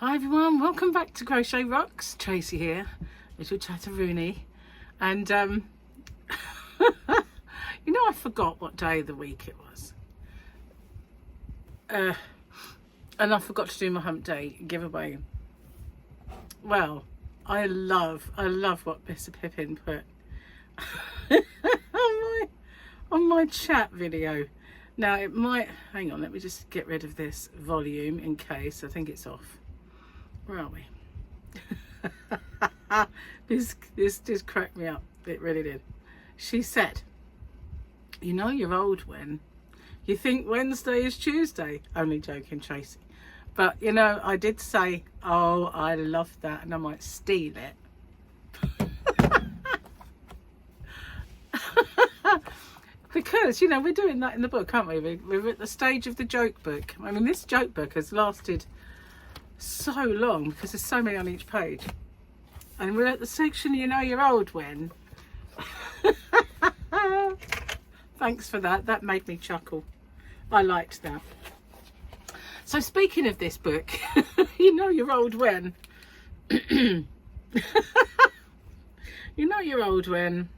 Hi everyone, welcome back to Crochet Rocks. Tracy here, little chatteroony. And you know, I forgot what day of the week it was. And I forgot to do my hump day giveaway. Well, I love what Mr. Pippin put on my chat video. Now it might, hang on, let me just get rid of this volume in case. I think it's off. Where are we? This just cracked me up. It really did. She said, you know you're old when you think Wednesday is Tuesday. Only joking, Tracy. But you know, I did say, oh, I love that and I might steal it. Because, you know, we're doing that in the book, aren't we? We're at the stage of the joke book. I mean, this joke book has lasted so long because there's so many on each page. And we're at the section, you know you're old when. Thanks for that. That made me chuckle. I liked that. So speaking of this book, you know you're old when. You know you're old when.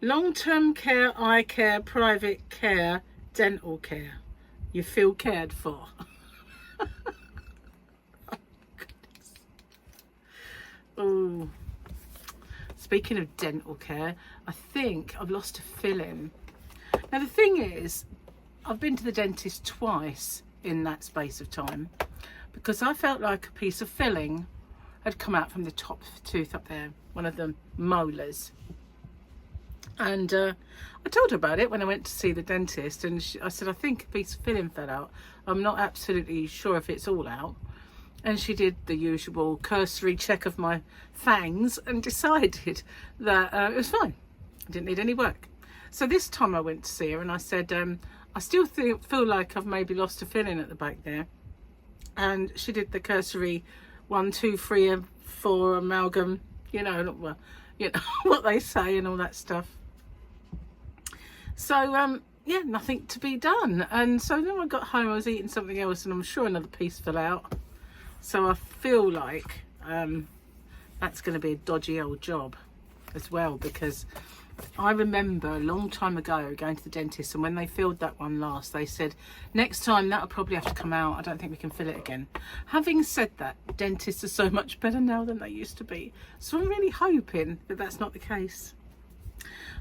Long-term care, eye care, private care, dental care. You feel cared for. Oh, speaking of dental care, I think I've lost a filling. Now the thing is, I've been to the dentist twice in that space of time because I felt like a piece of filling had come out from the top tooth up there, one of the molars. And I told her about it when I went to see the dentist, and I said, I think a piece of filling fell out. I'm not absolutely sure if it's all out. And she did the usual cursory check of my fangs and decided that it was fine. I didn't need any work. So this time I went to see her and I said, I still feel like I've maybe lost a filling at the back there. And she did the cursory 1, 2, 3 and 4 amalgam, you know, well, you know what they say and all that stuff. So yeah, nothing to be done. And so then I got home, I was eating something else and I'm sure another piece fell out. So I feel like that's going to be a dodgy old job as well, because I remember a long time ago going to the dentist, and when they filled that one last, they said, next time that'll probably have to come out. I don't think we can fill it again. Having said that, dentists are so much better now than they used to be. So I'm really hoping that that's not the case.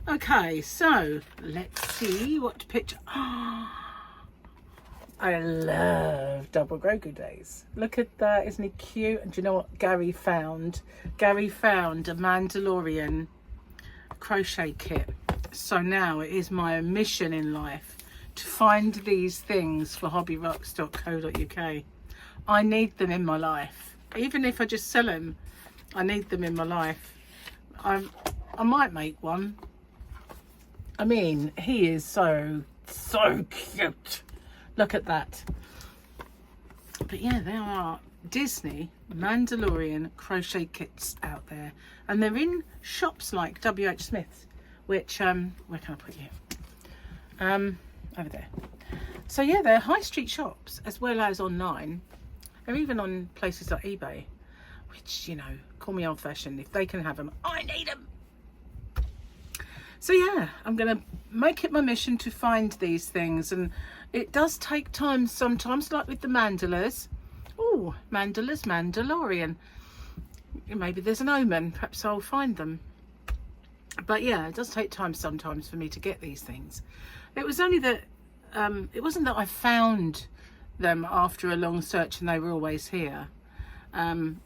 Okay, so let's see what picture. I love double Grogu days. Look at that, isn't he cute? And do you know what Gary found? Gary found a Mandalorian crochet kit. So now it is my mission in life to find these things for hobbyrocks.co.uk. I need them in my life. Even if I just sell them, I need them in my life. I might make one. I mean, he is so cute. Look at that. But yeah, there are Disney Mandalorian crochet kits out there, and they're in shops like WH Smith's, which where can I put you? Over there. So yeah, they're high street shops as well as online. They're even on places like eBay, which, you know, call me old fashioned. If they can have them, I need them. So yeah, I'm gonna make it my mission to find these things, and it does take time sometimes, like with the mandalas. Oh, mandalas, Mandalorian. Maybe there's an omen, perhaps I'll find them. But yeah, it does take time sometimes for me to get these things. It was only that, it wasn't that I found them after a long search and they were always here.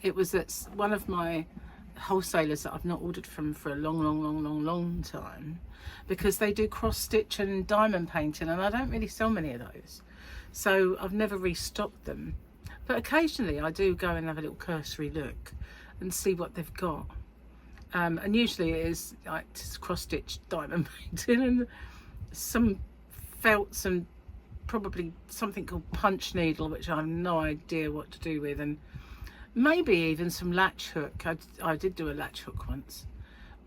It was that one of my wholesalers that I've not ordered from for a long time, because they do cross stitch and diamond painting, and I don't really sell many of those, so I've never restocked them. But occasionally I do go and have a little cursory look and see what they've got, and usually it is like cross stitch diamond painting and some felts and probably something called punch needle, which I have no idea what to do with, and maybe even some latch hook. I did do a latch hook once,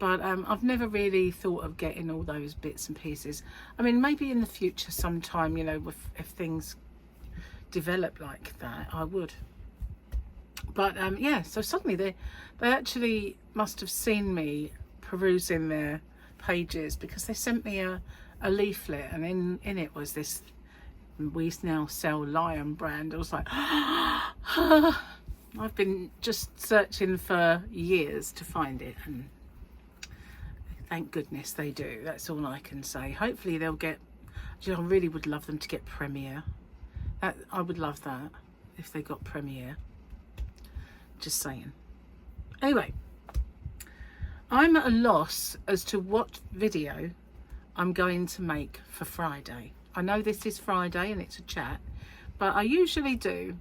but I've never really thought of getting all those bits and pieces. I mean, maybe in the future sometime, you know, if things develop like that, I would. But yeah, so suddenly they actually must have seen me perusing their pages, because they sent me a leaflet, and in it was this "We Now Sell Lion" brand. I was like, I've been just searching for years to find it, and thank goodness they do. That's all I can say. Hopefully they'll get, I really would love them to get Premiere. I would love that if they got Premiere. Just saying. Anyway, I'm at a loss as to what video I'm going to make for Friday. I know this is Friday and it's a chat, but I usually do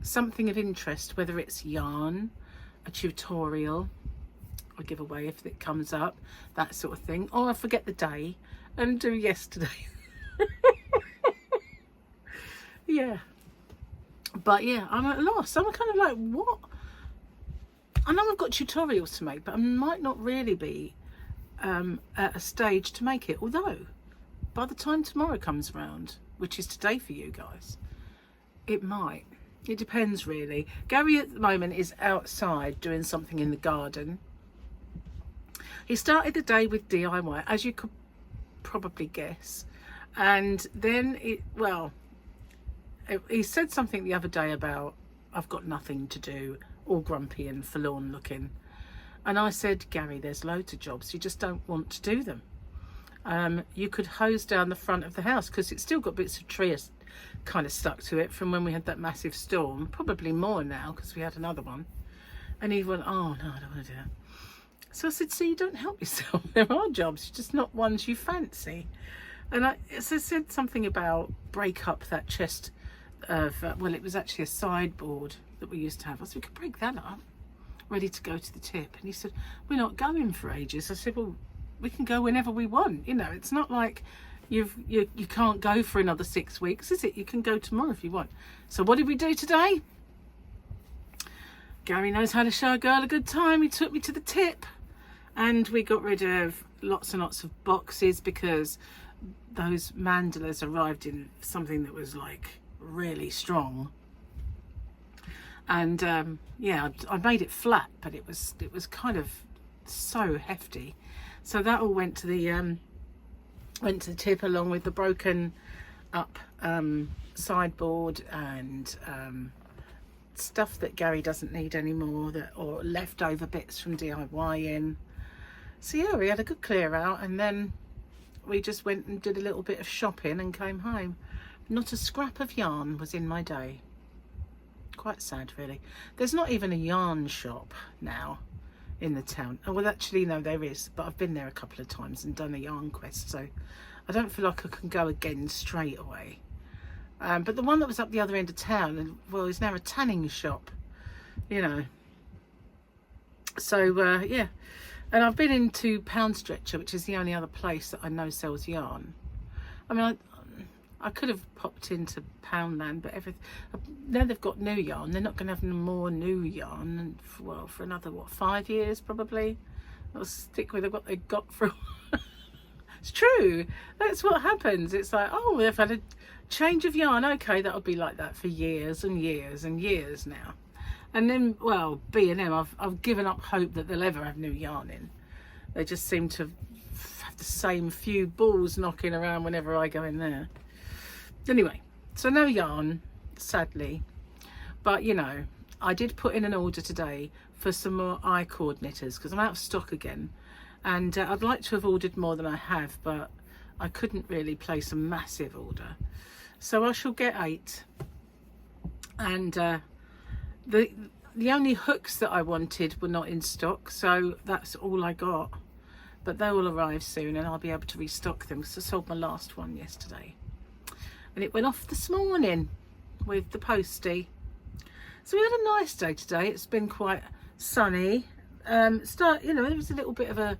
something of interest, whether it's yarn, a tutorial, a giveaway if it comes up, that sort of thing, or I forget the day and do yesterday. Yeah, but yeah, I'm at a loss. I'm kind of like, what? I know I've got tutorials to make, but I might not really be at a stage to make it, although by the time tomorrow comes around, which is today for you guys, it might. It depends really. Gary at the moment is outside doing something in the garden. He started the day with DIY, as you could probably guess, and then he said something the other day about, I've got nothing to do, all grumpy and forlorn looking. And I said, Gary, there's loads of jobs, you just don't want to do them. You could hose down the front of the house, because it's still got bits of tree kind of stuck to it from when we had that massive storm, probably more now because we had another one. And he went, oh no, I don't want to do that. So I said, see, you don't help yourself. There are jobs, just not ones you fancy. And I said something about break up that chest of, well, it was actually a sideboard that we used to have. I said, we could break that up, ready to go to the tip. And he said, we're not going for ages. I said, well, we can go whenever we want. You know, it's not like you can't go for another 6 weeks, is it? You can go tomorrow if you want. So what did we do today? Gary knows how to show a girl a good time. He took me to the tip, and we got rid of lots and lots of boxes, because those mandalas arrived in something that was like really strong. And yeah, I made it flat, but it was kind of so hefty. So that all went to the tip, along with the broken up sideboard and stuff that Gary doesn't need anymore, or leftover bits from DIYing. So yeah, we had a good clear out, and then we just went and did a little bit of shopping and came home. Not a scrap of yarn was in my day. Quite sad, really. There's not even a yarn shop now in the town. Oh, well, actually, no, there is, but I've been there a couple of times and done a yarn quest, so I don't feel like I can go again straight away. But the one that was up the other end of town, well, is now a tanning shop, you know. So yeah, and I've been into Pound Stretcher, which is the only other place that I know sells yarn. I mean, I could have popped into Poundland, but now they've got new yarn. They're not going to have no more new yarn, well, for another, what, 5 years probably. I'll stick with what they got from. It's true. That's what happens. It's like, oh, they've had a change of yarn. Okay, that'll be like that for years and years and years now. And then, well, B&M, I've given up hope that they'll ever have new yarn in. They just seem to have the same few balls knocking around whenever I go in there. Anyway, so no yarn, sadly. But, you know, I did put in an order today for some more I-cord knitters, because I'm out of stock again. And I'd like to have ordered more than I have, but I couldn't really place a massive order. So I shall get 8. And the only hooks that I wanted were not in stock, so that's all I got. But they will arrive soon, and I'll be able to restock them, because I sold my last one yesterday. And it went off this morning with the postie. So we had a nice day today. It's been quite sunny. You know, there was a little bit of a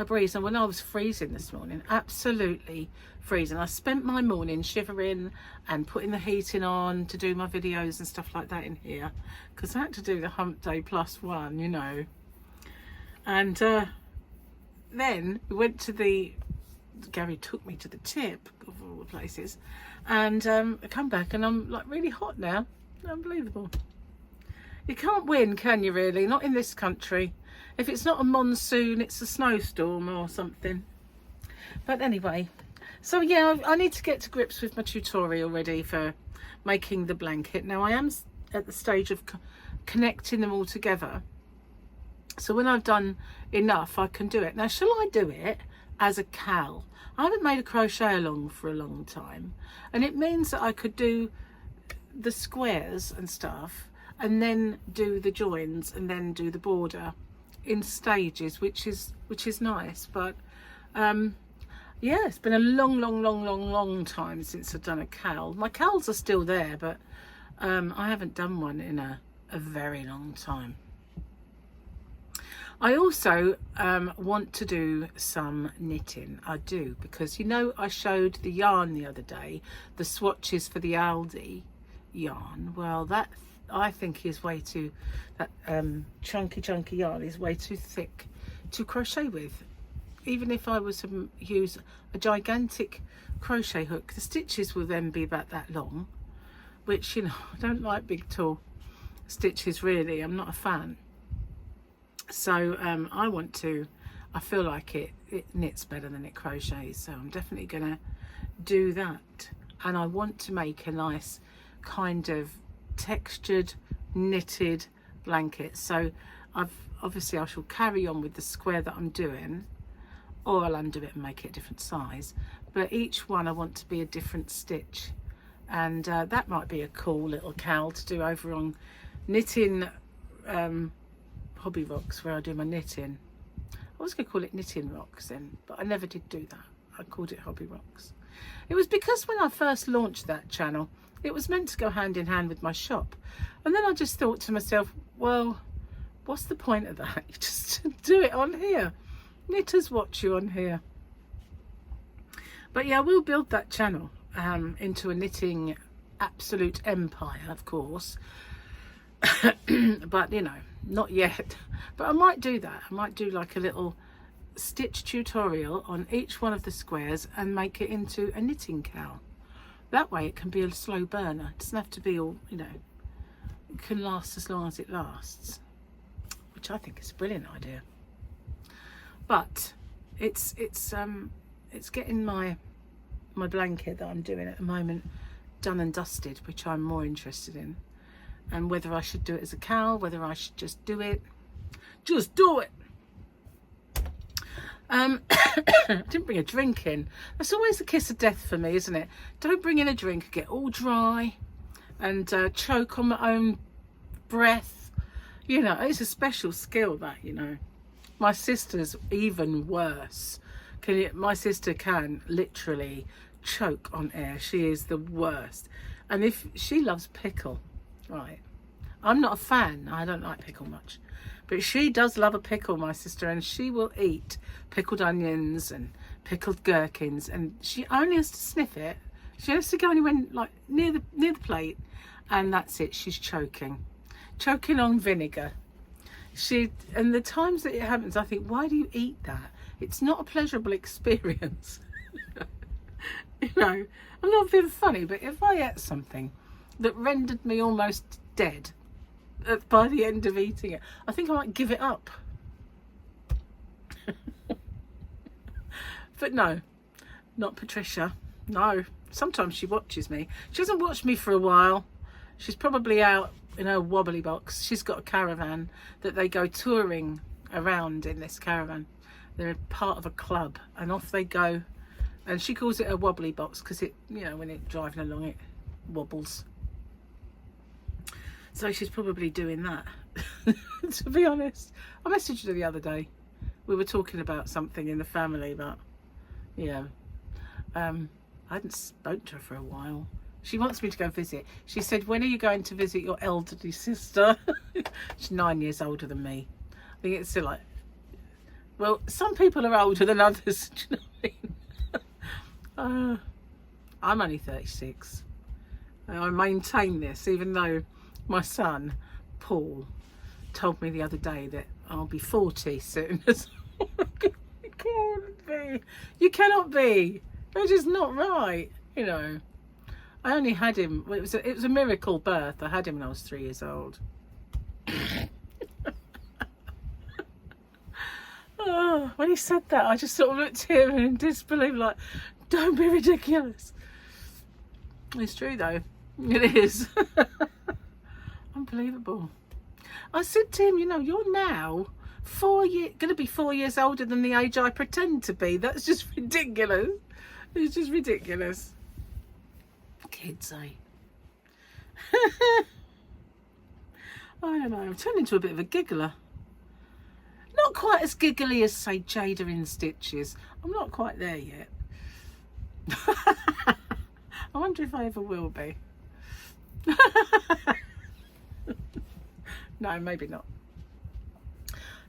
breeze, and when I was freezing this morning, absolutely freezing. I spent my morning shivering and putting the heating on to do my videos and stuff like that in here, because I had to do the hump day +1, you know. And then we went to Gary took me to the tip of all the places, And I come back and I'm like really hot now. Unbelievable. You can't win, can you, really? Not in this country. If it's not a monsoon, it's a snowstorm or something. But anyway, so yeah, I need to get to grips with my tutorial ready for making the blanket. Now I am at the stage of connecting them all together. So when I've done enough, I can do it. Now, shall I do it as a cowl? I haven't made a crochet along for a long time. And it means that I could do the squares and stuff and then do the joins and then do the border in stages, which is nice. But yeah, it's been a long time since I've done a cowl. My cowls are still there, but I haven't done one in a very long time. I also want to do some knitting. I do, because you know I showed the yarn the other day, the swatches for the Aldi yarn. Well, that I think is way too, that chunky yarn is way too thick to crochet with. Even if I was to use a gigantic crochet hook, the stitches will then be about that long, which, you know, I don't like big tall stitches really. I'm not a fan. So I feel like it knits better than it crochets, so I'm definitely gonna do that. And I want to make a nice kind of textured knitted blanket. So obviously I shall carry on with the square that I'm doing, or I'll undo it and make it a different size, but each one I want to be a different stitch. And that might be a cool little cowl to do over on Knitting Hobby Rocks, where I do my knitting. I was going to call it Knitting Rocks then, but I never did do that. I called it Hobby Rocks. It was because when I first launched that channel, it was meant to go hand in hand with my shop. And then I just thought to myself, well, what's the point of that? You just do it on here. Knitters watch you on here. But yeah, we'll build that channel into a knitting absolute empire, of course. But you know, not yet. But I might do that. I might do like a little stitch tutorial on each one of the squares and make it into a knitting cowl. That way it can be a slow burner. It doesn't have to be all, you know, it can last as long as it lasts, which I think is a brilliant idea. But it's getting my blanket that I'm doing at the moment done and dusted, which I'm more interested in. And whether I should do it as a cowl, whether I should just do it. Just do it! I didn't bring a drink in. That's always the kiss of death for me, isn't it? Don't bring in a drink, get all dry and choke on my own breath. You know, it's a special skill that, you know. My sister's even worse. My sister can literally choke on air. She is the worst. And if she loves pickle, right, I'm not a fan. I don't like pickle much, but she does love a pickle, my sister, and she will eat pickled onions and pickled gherkins, and she only has to sniff it. She has to go anywhere like near the plate, and that's it. She's choking on vinegar. And the times that it happens, I think, why do you eat that? It's not a pleasurable experience. You know, I'm not being funny, but if I ate something that rendered me almost dead by the end of eating it, I think I might give it up. But no, not Patricia. No, sometimes she watches me. She hasn't watched me for a while. She's probably out in her wobbly box. She's got a caravan that they go touring around in this caravan. They're part of a club and off they go. And she calls it a wobbly box because it, you know, when it's driving along it wobbles. So she's probably doing that. To be honest, I messaged her the other day. We were talking about something in the family, but you know, I hadn't spoken to her for a while. She wants me to go visit. She said, when are you going to visit your elderly sister? She's 9 years older than me. I think it's still like, well, some people are older than others. Do you know what I mean? I'm only 36. I maintain this, even though my son, Paul, told me the other day that I'll be 40 soon. You can't be. You cannot be. It's just not right, you know. I only had him, it was a miracle birth. I had him when I was 3 years old. Oh, when he said that, I just sort of looked at him in disbelief, like, don't be ridiculous. It's true though, it is. Unbelievable. I said to him, you know, you're now going to be 4 years older than the age I pretend to be. That's just ridiculous. It's just ridiculous. Kids, eh? I don't know, I'm turning into a bit of a giggler. Not quite as giggly as, say, Jada in Stitches. I'm not quite there yet. I wonder if I ever will be. No, maybe not.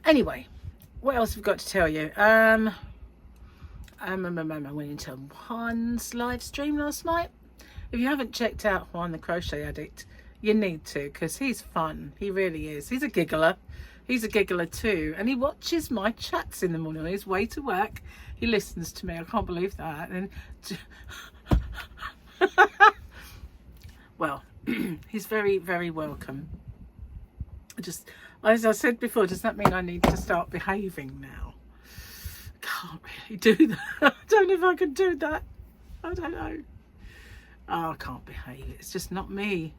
Anyway, what else have we got to tell you? I went into Juan's live stream last night. If you haven't checked out Juan the Crochet Addict, you need to, because he's fun. He really is. He's a giggler. He's a giggler too, and he watches my chats in the morning on his way to work. He listens to me. I can't believe that. And well, he's very, very welcome. Just as I said before, does that mean I need to start behaving now? I can't really do that. I don't know if I can do that. I don't know. Oh, I can't behave. It's just not me.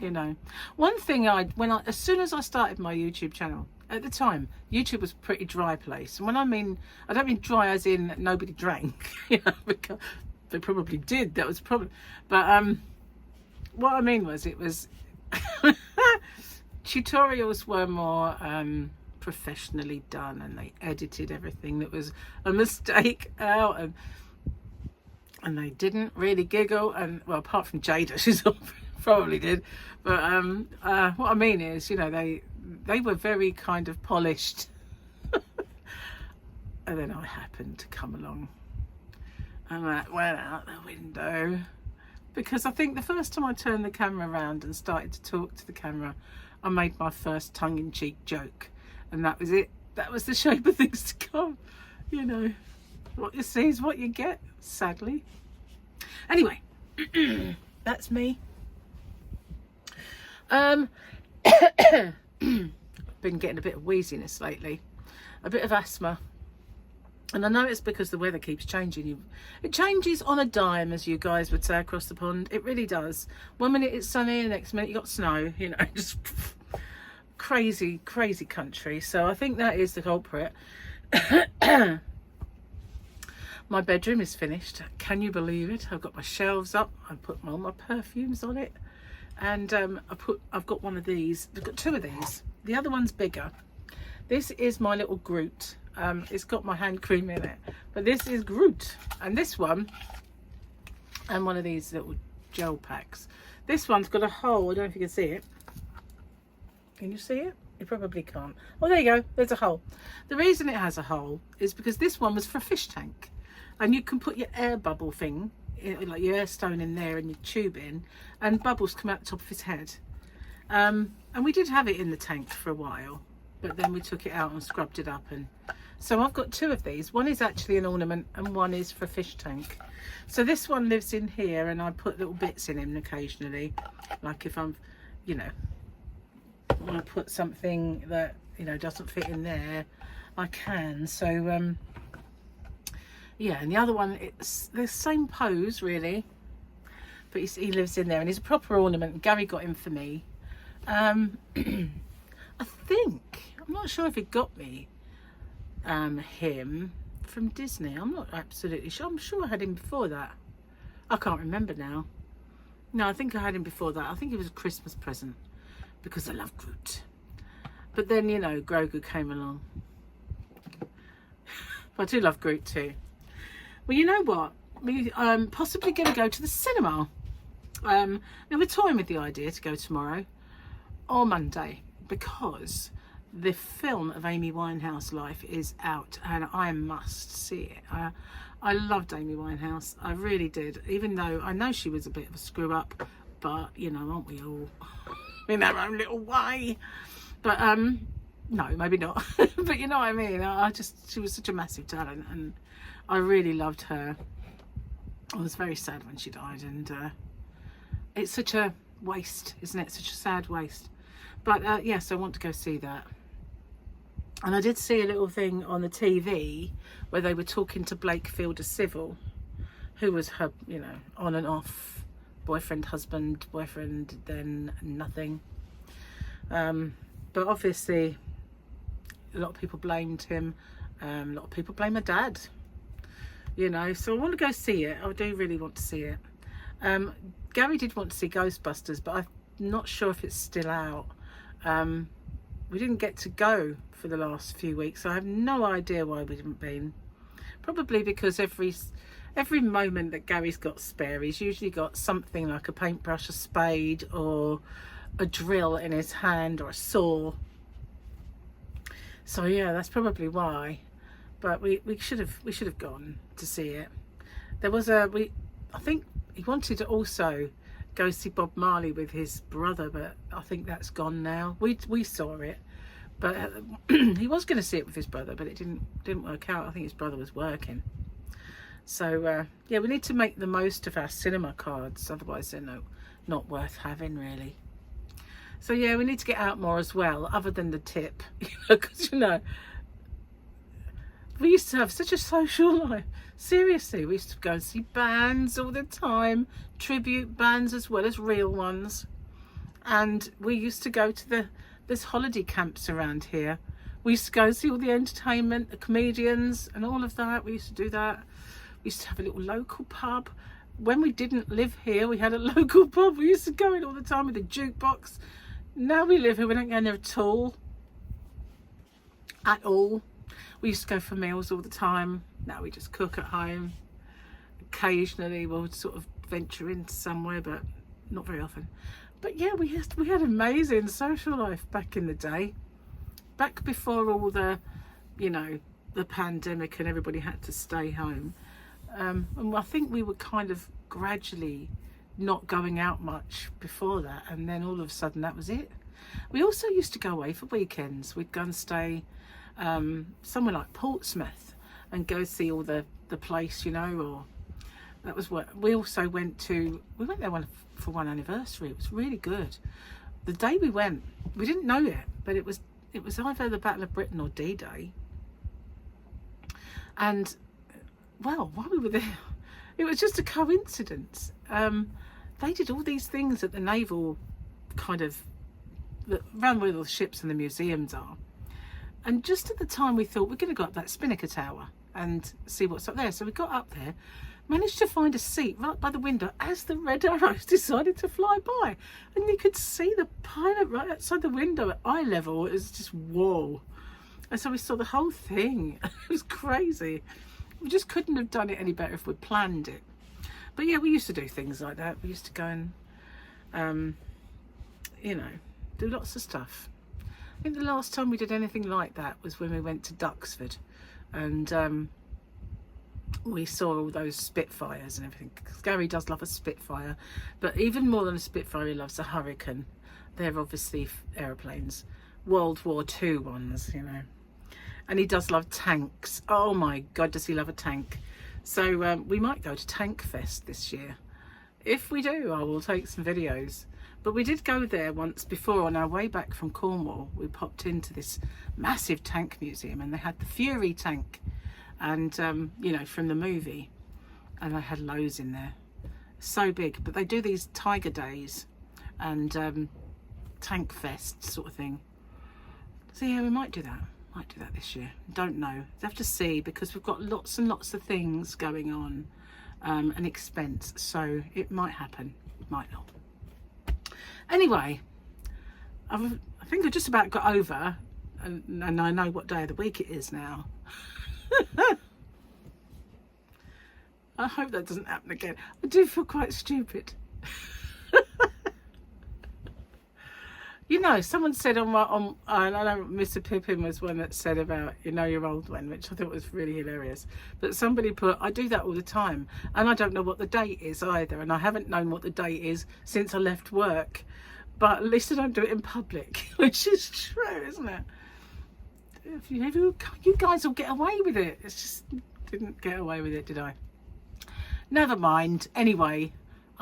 You know, one thing as soon as I started my YouTube channel, at the time YouTube was a pretty dry place, and when I don't mean dry as in nobody drank, you know, because they probably did, that was a problem, but what I mean was, it was tutorials were more professionally done, and they edited everything that was a mistake out, and they didn't really giggle, and well, apart from Jada, she's probably did, but what I mean is, you know, they were very kind of polished. And then I happened to come along, and that went out the window, because I think the first time I turned the camera around and started to talk to the camera, I made my first tongue-in-cheek joke, and that was it. That was the shape of things to come. You know, what you see is what you get, sadly. Anyway, that's me. Been getting a bit of wheeziness lately, a bit of asthma, and I know it's because the weather keeps changing. It changes on a dime, as you guys would say across the pond. It really does. 1 minute it's sunny, the next minute you got snow, you know, just crazy country. So I think that is the culprit. My bedroom is finished. Can you believe it? I've got my shelves up. I put all my perfumes on it. And I've got one of these. I've got 2 of these. The other one's bigger. This is my little Groot. It's got my hand cream in it, but this is Groot. And this one, and one of these little gel packs. This one's got a hole. I don't know if you can see it. Can you see it? You probably can't. Oh, there you go. There's a hole. The reason it has a hole is because this one was for a fish tank, and you can put your air bubble thing, like your air stone in there and your tube in, and bubbles come out the top of his head. And we did have it in the tank for a while, but then we took it out and scrubbed it up, and so I've got 2 of these. One is actually an ornament and one is for a fish tank. So this one lives in here, and I put little bits in him occasionally, like if I'm, you know, want to put something that, you know, doesn't fit in there, I can. So yeah, and the other one, it's the same pose really, but he lives in there, and he's a proper ornament. Gary got him for me. I think, I'm not sure if he got me him from Disney. I'm not absolutely sure. I'm sure I had him before that. I can't remember now. No, I think I had him before that. I think it was a Christmas present, because I love Groot. But then, you know, Grogu came along. But I do love Groot too. Well, you know what? I'm possibly going to go to the cinema. Now we're toying with the idea to go tomorrow or Monday, because the film of Amy Winehouse life is out, and I must see it. I loved Amy Winehouse. I really did, even though I know she was a bit of a screw up, but you know, aren't we all in our own little way? But no, maybe not. But you know what I mean. She was such a massive talent, and I really loved her. I was very sad when she died, and it's such a waste, isn't it? Such a sad waste. But yes, I want to go see that. And I did see a little thing on the TV where they were talking to Blake Fielder Civil, who was her, you know, on and off boyfriend, husband, boyfriend, then nothing. But obviously a lot of people blamed him. A lot of people blame her dad, you know, so I want to go see it. I do really want to see it. Gary did want to see Ghostbusters, but I'm not sure if it's still out. We didn't get to go for the last few weeks, so I have no idea why we didn't been. Probably because every moment that Gary's got spare, he's usually got something like a paintbrush, a spade, or a drill in his hand, or a saw. So yeah, that's probably why. But we should have gone to see it. There was I think he wanted to also go see Bob Marley with his brother, but I think that's gone now. We saw it, but he was going to see it with his brother, but it didn't work out. I think his brother was working. So yeah, we need to make the most of our cinema cards, otherwise they're not worth having really. So yeah, we need to get out more as well, other than the tip, because you know, we used to have such a social life. Seriously, we used to go and see bands all the time, tribute bands as well as real ones. And we used to go to there's holiday camps around here. We used to go and see all the entertainment, the comedians and all of that. We used to do that. We used to have a little local pub. When we didn't live here, we had a local pub. We used to go in all the time with a jukebox. Now we live here, we don't go in there at all. At all. We used to go for meals all the time. Now we just cook at home. Occasionally we'll sort of venture into somewhere, but not very often. But yeah, we had amazing social life back in the day. Back before all the, you know, the pandemic and everybody had to stay home. And I think we were kind of gradually not going out much before that, and then all of a sudden that was it. We also used to go away for weekends. We'd go and stay somewhere like Portsmouth and go see all the place, you know, or that was what we also went there for one anniversary. It was really good. The day we went, we didn't know it, but it was either the Battle of Britain or D-Day. And well, while we were there, it was just a coincidence. They did all these things at the naval kind of around where all the ships and the museums are. And just at the time we thought we're going to go up that Spinnaker Tower and see what's up there. So we got up there, managed to find a seat right by the window as the red arrows decided to fly by. And you could see the pilot right outside the window at eye level. It was just whoa. And so we saw the whole thing. It was crazy. We just couldn't have done it any better if we'd planned it. But yeah, we used to do things like that. We used to go and, you know, do lots of stuff. I think the last time we did anything like that was when we went to Duxford, and we saw all those Spitfires and everything. Because Gary does love a Spitfire, but even more than a Spitfire, he loves a Hurricane. They're obviously aeroplanes, World War II ones, you know. And he does love tanks. Oh my God, does he love a tank? So we might go to Tank Fest this year. If we do, I will take some videos. But we did go there once before on our way back from Cornwall. We popped into this massive tank museum, and they had the Fury tank, and you know, from the movie, and they had loads in there. So big. But they do these Tiger Days and Tank Fest sort of thing. So yeah, we might do that. Might do that this year. Don't know. We'll have to see, because we've got lots and lots of things going on, and expense. So it might happen. It might not. Anyway, I think I just about got over, and I know what day of the week it is now. I hope that doesn't happen again. I do feel quite stupid. You know, someone said and I know Mr. Pippin was one that said about, you know, your old one, which I thought was really hilarious. But somebody put, I do that all the time, and I don't know what the date is either, and I haven't known what the date is since I left work. But at least I don't do it in public, which is true, isn't it? If you guys will get away with it. It's just didn't get away with it, did I? Never mind. Anyway,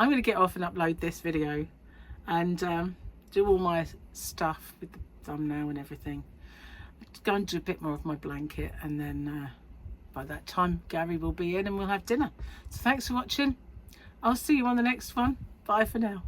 I'm going to get off and upload this video and do all my stuff with the thumbnail and everything. Go and do a bit more of my blanket, and then by that time Gary will be in and we'll have dinner. So thanks for watching. I'll see you on the next one. Bye for now.